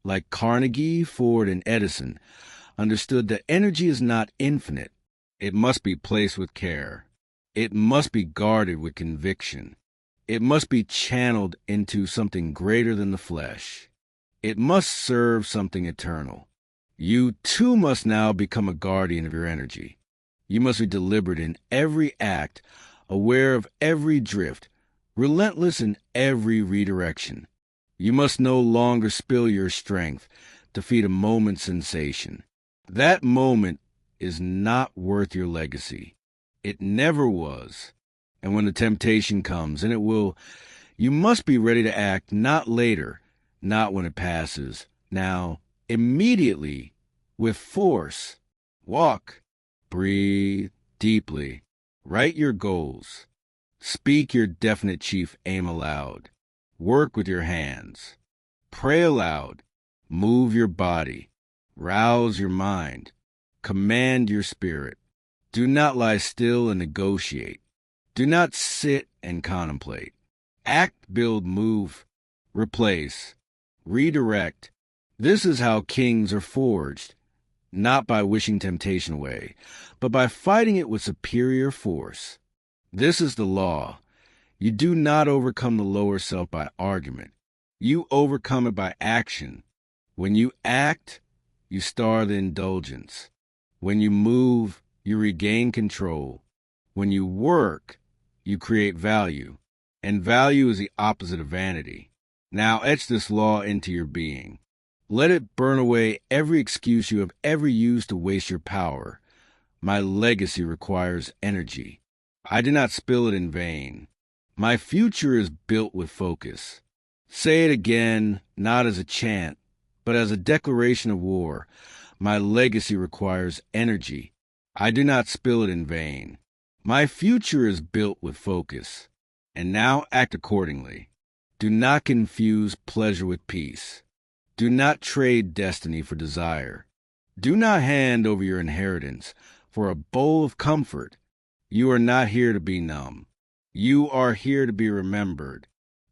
like Carnegie, Ford, and Edison, understood that energy is not infinite. It must be placed with care. It must be guarded with conviction. It must be channeled into something greater than the flesh. It must serve something eternal. You too must now become a guardian of your energy. You must be deliberate in every act, aware of every drift, relentless in every redirection. You must no longer spill your strength to feed a moment's sensation. That moment is not worth your legacy. It never was. And when the temptation comes, and it will, you must be ready to act not later, not when it passes, now, immediately, with force. Walk, breathe deeply, write your goals, speak your definite chief aim aloud, work with your hands, pray aloud, move your body, rouse your mind, command your spirit. Do not lie still and negotiate. Do not sit and contemplate. Act, build, move, replace, redirect. This is how kings are forged, not by wishing temptation away, but by fighting it with superior force. This is the law. You do not overcome the lower self by argument. You overcome it by action. When you act, you starve the indulgence. When you move, you regain control. When you work, you create value. And value is the opposite of vanity. Now etch this law into your being. Let it burn away every excuse you have ever used to waste your power. My legacy requires energy. I do not spill it in vain. My future is built with focus. Say it again, not as a chant, but as a declaration of war. My legacy requires energy. I do not spill it in vain. My future is built with focus. And now act accordingly. Do not confuse pleasure with peace. Do not trade destiny for desire. Do not hand over your inheritance for a bowl of comfort. You are not here to be numb. You are here to be remembered.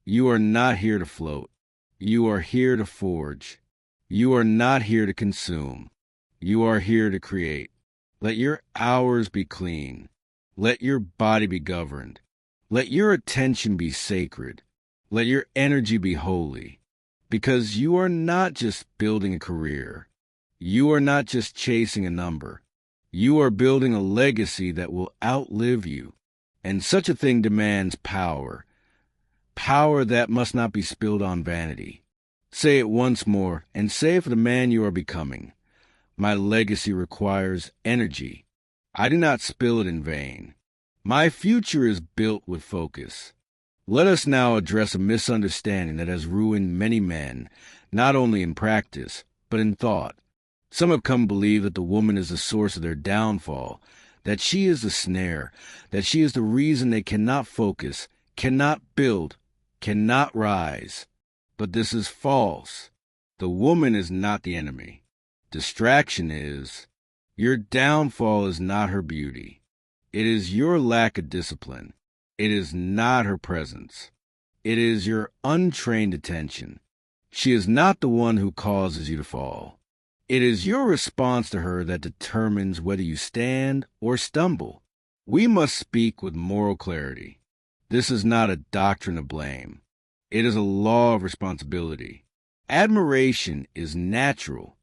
You are not here to float. You are here to forge. You are not here to consume. You are here to create. Let your hours be clean. Let your body be governed. Let your attention be sacred. Let your energy be holy. because you are not just building a career. You are not just chasing a number. You are building a legacy that will outlive you. And such a thing demands power. Power that must not be spilled on vanity. Say it once more, and say it for the man you are becoming. My legacy requires energy. I do not spill it in vain. My future is built with focus. Let us now address a misunderstanding that has ruined many men, not only in practice, but in thought. Some have come to believe that the woman is the source of their downfall, that she is the snare, that she is the reason they cannot focus, cannot build, cannot rise. But this is false. The woman is not the enemy. Distraction is. Your downfall is not her beauty. It is your lack of discipline. It is not her presence. It is your untrained attention. She is not the one who causes you to fall. It is your response to her that determines whether you stand or stumble. We must speak with moral clarity. This is not a doctrine of blame. It is a law of responsibility. Admiration is natural.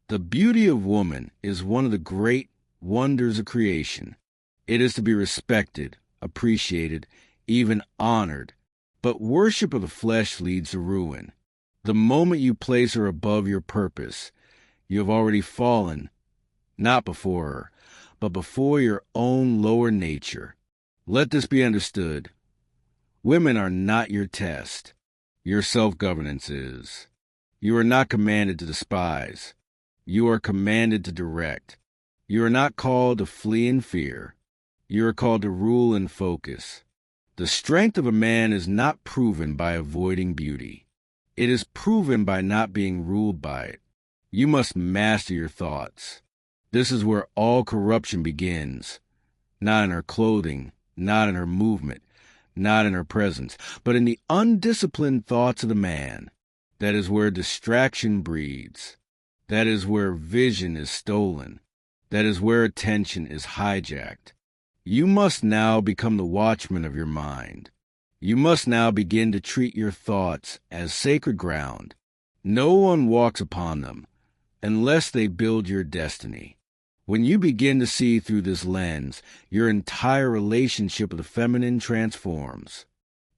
The beauty of woman is one of the great wonders of creation. It is to be respected, appreciated, even honored. But worship of the flesh leads to ruin. The moment you place her above your purpose, you have already fallen, not before her, but before your own lower nature. Let this be understood. Women are not your test. Your self-governance is. You are not commanded to despise. You are commanded to direct. You are not called to flee in fear. You are called to rule and focus. The strength of a man is not proven by avoiding beauty. It is proven by not being ruled by it. You must master your thoughts. This is where all corruption begins. Not in her clothing, not in her movement, not in her presence, but in the undisciplined thoughts of the man. That is where distraction breeds. That is where vision is stolen. That is where attention is hijacked. You must now become the watchman of your mind. You must now begin to treat your thoughts as sacred ground. No one walks upon them unless they build your destiny. When you begin to see through this lens, your entire relationship with the feminine transforms.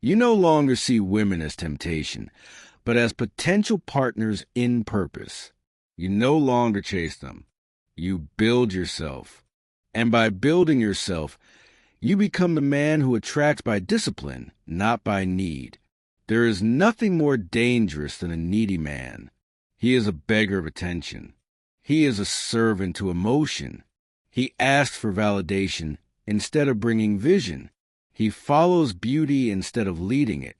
You no longer see women as temptation, but as potential partners in purpose. You no longer chase them. You build yourself. And by building yourself, you become the man who attracts by discipline, not by need. There is nothing more dangerous than a needy man. He is a beggar of attention. He is a servant to emotion. He asks for validation instead of bringing vision. He follows beauty instead of leading it.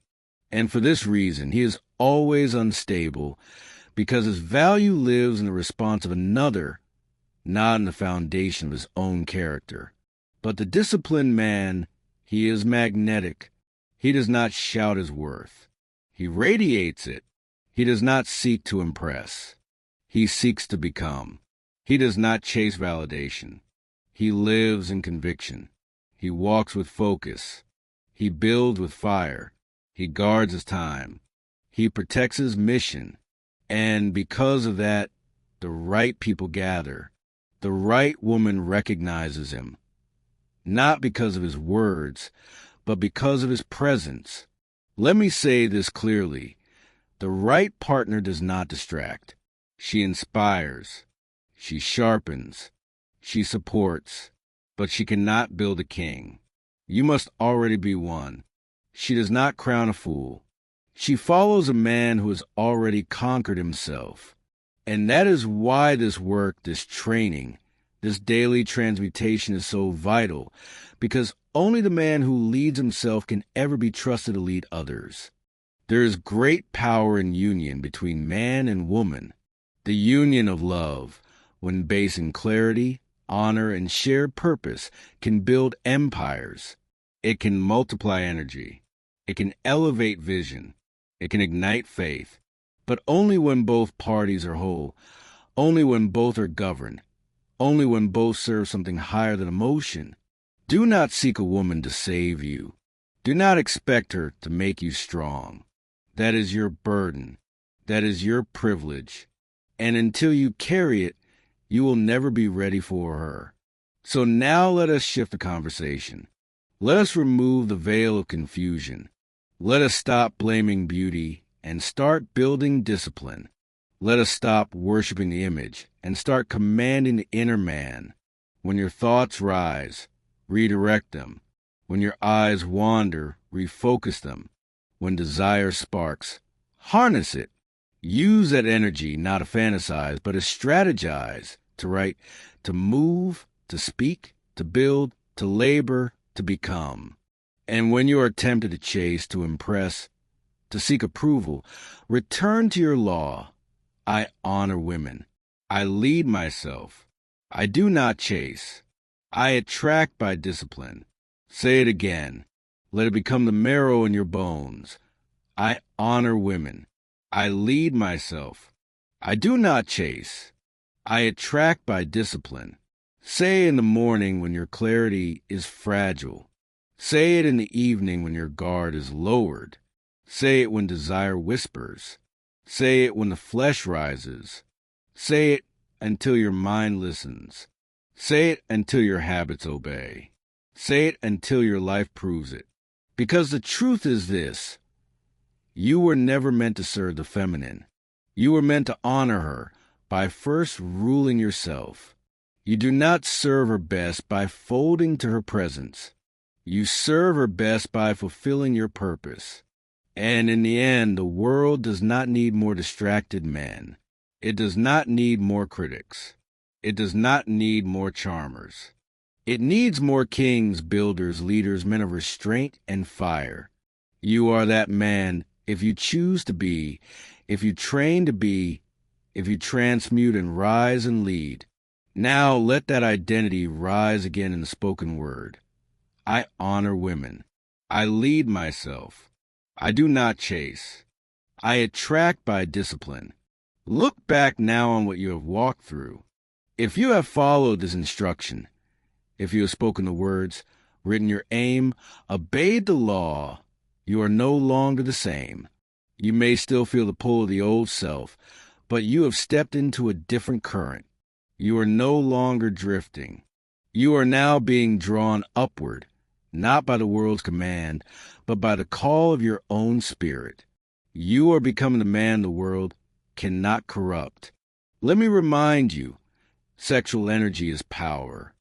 And for this reason, he is always unstable, because his value lives in the response of another, not in the foundation of his own character. But the disciplined man, he is magnetic. He does not shout his worth. He radiates it. He does not seek to impress. He seeks to become. He does not chase validation. He lives in conviction. He walks with focus. He builds with fire. He guards his time. He protects his mission. And because of that, the right people gather. The right woman recognizes him. Not because of his words, but because of his presence. Let me say this clearly. The right partner does not distract. She inspires. She sharpens. She supports. But she cannot build a king. You must already be one. She does not crown a fool. She follows a man who has already conquered himself. And that is why this work, this training, this daily transmutation is so vital, because only the man who leads himself can ever be trusted to lead others. There is great power in union between man and woman. The union of love, when based in clarity, honor, and shared purpose, can build empires. It can multiply energy. It can elevate vision. It can ignite faith. But only when both parties are whole, only when both are governed, only when both serve something higher than emotion. Do not seek a woman to save you. Do not expect her to make you strong. That is your burden. That is your privilege. And until you carry it, you will never be ready for her. So now let us shift the conversation. Let us remove the veil of confusion. Let us stop blaming beauty and start building discipline. Let us stop worshiping the image and start commanding the inner man. When your thoughts rise, redirect them. When your eyes wander, refocus them. When desire sparks, harness it. Use that energy not to fantasize, but to strategize, to write, to move, to speak, to build, to labor, to become. And when you are tempted to chase, to impress, to seek approval, return to your law. I honor women. I lead myself. I do not chase. I attract by discipline. Say it again. Let it become the marrow in your bones. I honor women. I lead myself. I do not chase. I attract by discipline. Say it in the morning when your clarity is fragile. Say it in the evening when your guard is lowered. Say it when desire whispers. Say it when the flesh rises. Say it until your mind listens. Say it until your habits obey. Say it until your life proves it. Because the truth is this: you were never meant to serve the feminine. You were meant to honor her by first ruling yourself. You do not serve her best by folding to her presence. You serve her best by fulfilling your purpose. And in the end, the world does not need more distracted men. It does not need more critics. It does not need more charmers. It needs more kings, builders, leaders, men of restraint and fire. You are that man if you choose to be, if you train to be, if you transmute and rise and lead. Now let that identity rise again in the spoken word. I honor women. I lead myself. I do not chase. I attract by discipline. Look back now on what you have walked through. If you have followed this instruction, if you have spoken the words, written your aim, obeyed the law, you are no longer the same. You may still feel the pull of the old self, but you have stepped into a different current. You are no longer drifting. You are now being drawn upward, not by the world's command, but by the call of your own spirit. You are becoming the man the world cannot corrupt. Let me remind you, sexual energy is power.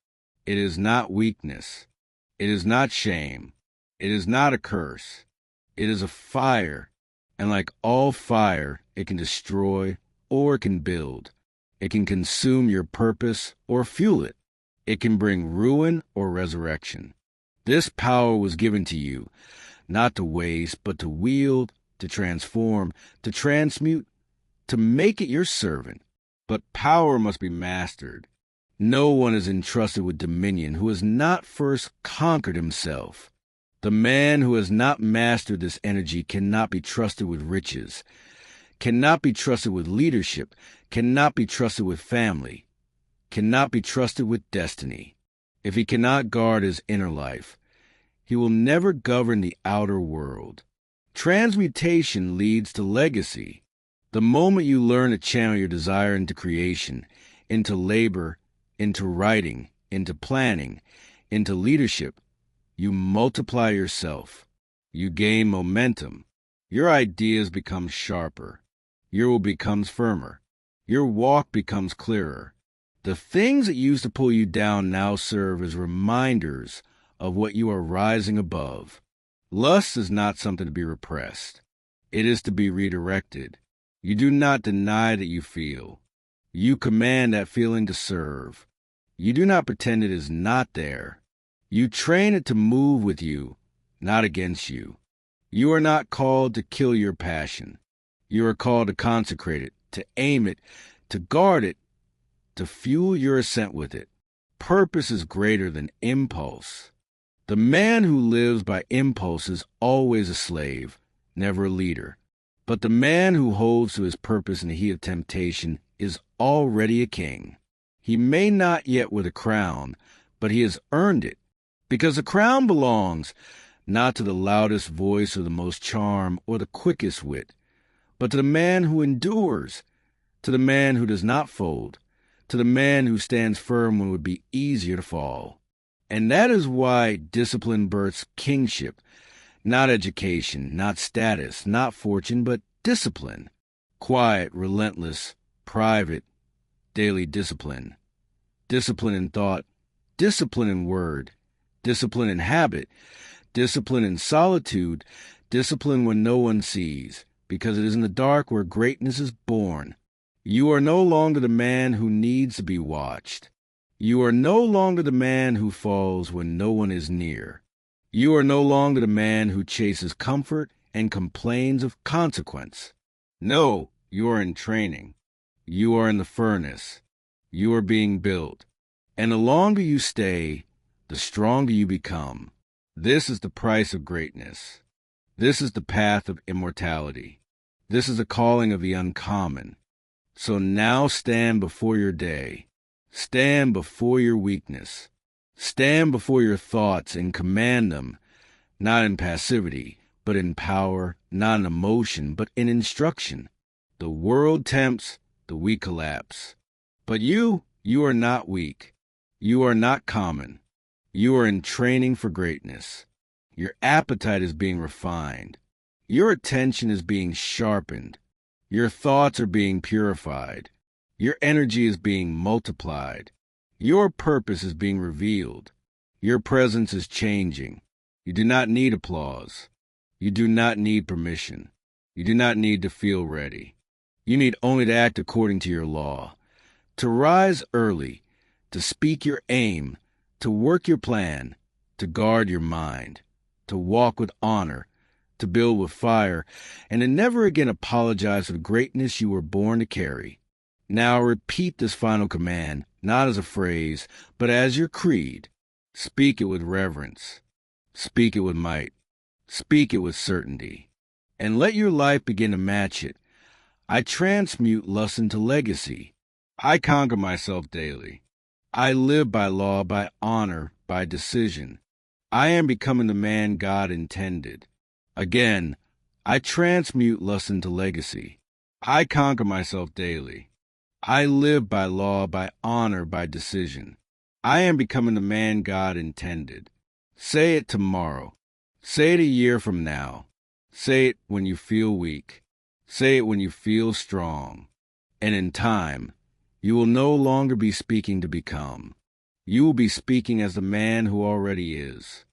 It is not weakness. It is not shame. It is not a curse. It is a fire, and like all fire, it can destroy or it can build. It can consume your purpose or fuel it. It can bring ruin or resurrection. This power was given to you, not to waste, but to wield, to transform, to transmute, to make it your servant. But power must be mastered. No one is entrusted with dominion who has not first conquered himself. The man who has not mastered this energy cannot be trusted with riches, cannot be trusted with leadership, cannot be trusted with family, cannot be trusted with destiny. If he cannot guard his inner life, he will never govern the outer world. Transmutation leads to legacy. The moment you learn to channel your desire into creation, into labor, into writing, into planning, into leadership, you multiply yourself. You gain momentum. Your ideas become sharper. Your will becomes firmer. Your walk becomes clearer. The things that used to pull you down now serve as reminders of what you are rising above. Lust is not something to be repressed. It is to be redirected. You do not deny that you feel. You command that feeling to serve. You do not pretend it is not there. You train it to move with you, not against you. You are not called to kill your passion. You are called to consecrate it, to aim it, to guard it, to fuel your ascent with it. Purpose is greater than impulse. The man who lives by impulse is always a slave, never a leader. But the man who holds to his purpose in the heat of temptation is already a king. He may not yet with a crown, but he has earned it, because the crown belongs not to the loudest voice or the most charm or the quickest wit, but to the man who endures, to the man who does not fold, to the man who stands firm when it would be easier to fall. And that is why discipline births kingship, not education, not status, not fortune, but discipline. Quiet, relentless, private, daily discipline. Discipline in thought, discipline in word, discipline in habit, discipline in solitude, discipline when no one sees, because it is in the dark where greatness is born. You are no longer the man who needs to be watched. You are no longer the man who falls when no one is near. You are no longer the man who chases comfort and complains of consequence. No, you are in training. You are in the furnace. You are being built. And the longer you stay, the stronger you become. This is the price of greatness. This is the path of immortality. This is the calling of the uncommon. So now stand before your day. Stand before your weakness. Stand before your thoughts and command them, not in passivity, but in power, not in emotion, but in instruction. The world tempts, the weak collapse. But you are not weak. You are not common. You are in training for greatness. Your appetite is being refined. Your attention is being sharpened. Your thoughts are being purified. Your energy is being multiplied. Your purpose is being revealed. Your presence is changing. You do not need applause. You do not need permission. You do not need to feel ready. You need only to act according to your law, to rise early, to speak your aim, to work your plan, to guard your mind, to walk with honor, to build with fire, and to never again apologize for the greatness you were born to carry. Now repeat this final command, not as a phrase, but as your creed. Speak it with reverence. Speak it with might. Speak it with certainty. And let your life begin to match it. I transmute lust into legacy. I conquer myself daily. I live by law, by honor, by decision. I am becoming the man God intended. Again, I transmute lust into legacy. I conquer myself daily. I live by law, by honor, by decision. I am becoming the man God intended. Say it tomorrow. Say it a year from now. Say it when you feel weak. Say it when you feel strong. And in time, you will no longer be speaking to become. You will be speaking as the man who already is.